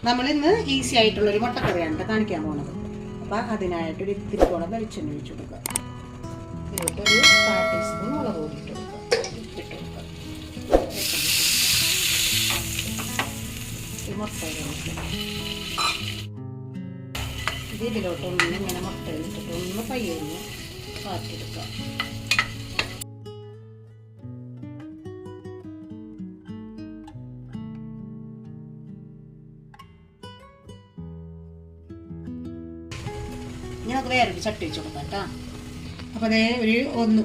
നമ്മളിന്ന് ഈസി ആയിട്ടുള്ളൊരു മുട്ടക്കറിയാണ് കാണിക്കാൻ പോകുന്നത്. അപ്പം അതിനായിട്ടൊരു ഇത്തിരിക്കോളം വെളിച്ചെണ്ണ ഒഴിച്ചു കൊടുക്കുക. ഇതിലോട്ടൊരു 1/4 ടീസ്പൂൺ മുളക് പൊടി ഇട്ട് കൊടുക്കുക. ഈ മുട്ട ഇതിലോട്ടൊന്ന് ഇങ്ങനെ മുട്ട ഇട്ടിട്ട് ഒന്ന് പയ്യൊന്ന് കാറ്റെടുക്കുക. നമുക്ക് വേറൊരു ചട്ടി വെച്ച് കൊടുക്കാം കേട്ടോ. അപ്പോൾ അതേ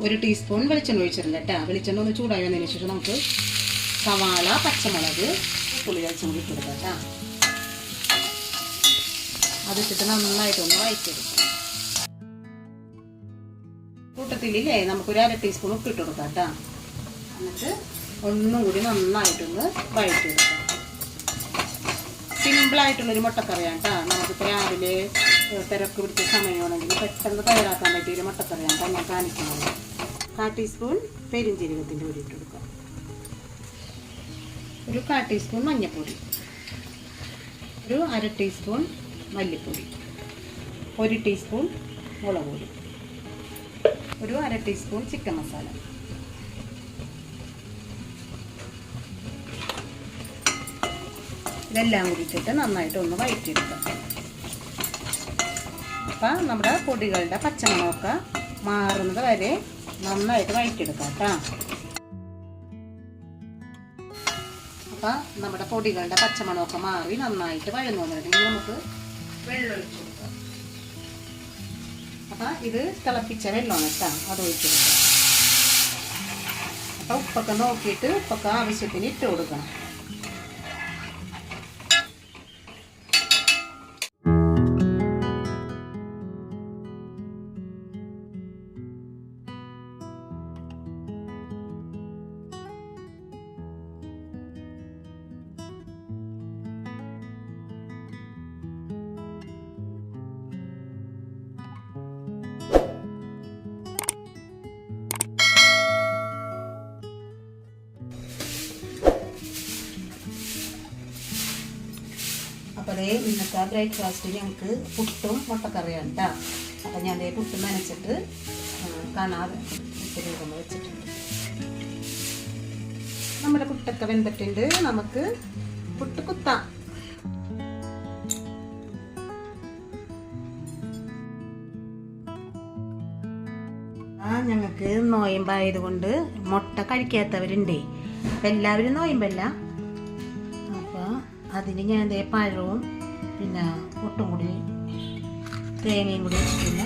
ഒരു ടീസ്പൂൺ വെളിച്ചെണ്ണ ഒഴിച്ചിട്ടുണ്ട് കേട്ടോ. വെളിച്ചെണ്ണ ഒന്ന് ചൂടായി വന്നതിന് ശേഷം നമുക്ക് സവാള, പച്ചമുളക്, പുളി വെച്ചും കൂടി ഇട്ട് കൊടുക്കാം കേട്ടോ. അതിട്ടിട്ട് നന്നായിട്ടൊന്ന് വഴറ്റിയെടുക്കാം. കൂട്ടത്തിലില്ലേ നമുക്കൊരു 1/2 ടീസ്പൂൺ ഉപ്പ് ഇട്ട് കൊടുക്കാം കേട്ടോ. എന്നിട്ട് ഒന്നും കൂടി നന്നായിട്ടൊന്ന് വഴറ്റിയെടുക്കാം. സിമ്പിളായിട്ടുള്ളൊരു മുട്ടക്കറിയാണ് കേട്ടോ. നമുക്കിപ്പോൾ രാവിലെ തിരക്ക് പിടിച്ച സമയമാണെങ്കിൽ പെട്ടെന്ന് തയ്യാറാക്കാൻ പറ്റിയൊരു മുട്ടക്കറിയാണ് കേട്ടോ ഞാൻ കാണിക്കുന്നത്. 1/4 ടീസ്പൂൺ പെരുംജീരകത്തിൻ്റെ പൊടി ഇട്ട് കൊടുക്കാം. ഒരു 1/4 ടീസ്പൂൺ മഞ്ഞൾപ്പൊടി, ഒരു 1/2 ടീസ്പൂൺ മല്ലിപ്പൊടി, 1 ടീസ്പൂൺ മുളക് പൊടി, ഒരു 1/2 ടീസ്പൂൺ ചിക്കൻ മസാല. ഇതെല്ലാം കൂടി ഇട്ടിട്ട് നന്നായിട്ട് ഒന്ന് വഴറ്റിയെടുക്കാം. അപ്പം നമ്മുടെ പൊടികളുടെ പച്ചമണമൊക്കെ മാറുന്നത് വരെ നന്നായിട്ട് വഴറ്റിയെടുക്കാം കേട്ടോ. അപ്പം നമ്മുടെ പൊടികളുടെ പച്ചമണമൊക്കെ മാറി നന്നായിട്ട് വഴന്നു വന്നിട്ടുണ്ടെങ്കിൽ നമുക്ക് വെള്ളം ഒഴിച്ചു കൊടുക്കാം. അപ്പം ഇത് തിളപ്പിച്ച വെള്ളമാണ് കേട്ടോ, അത് ഒഴിച്ചു കൊടുക്കാം. അപ്പം ഉപ്പൊക്കെ നോക്കിയിട്ട് ഉപ്പൊക്കെ ആവശ്യത്തിന് ഇട്ട് കൊടുക്കണം. അപ്പോൾ അതേ ഇന്നത്തെ ബ്രേക്ക്ഫാസ്റ്റിന് ഞങ്ങൾക്ക് പുട്ടും മുട്ടക്കറിയാണ് കേട്ടോ. അപ്പം ഞാൻ അതേ പുട്ട് നനച്ചിട്ട് കാണാതെ പുട്ട് രൂപം വെച്ചിട്ടുണ്ട്. നമ്മുടെ പുട്ടൊക്കെ വെന്തിട്ടുണ്ട്. നമുക്ക് പുട്ട് കുത്താം. ഞങ്ങൾക്ക് നോയമ്പായതുകൊണ്ട് മുട്ട കഴിക്കാത്തവരുണ്ടേ. അപ്പം എല്ലാവരും നോയമ്പല്ല. അതിന് ഞാൻ പഴവും പിന്നെ പുട്ടും കൂടി തേങ്ങയും കൂടി വെച്ചിട്ടില്ല.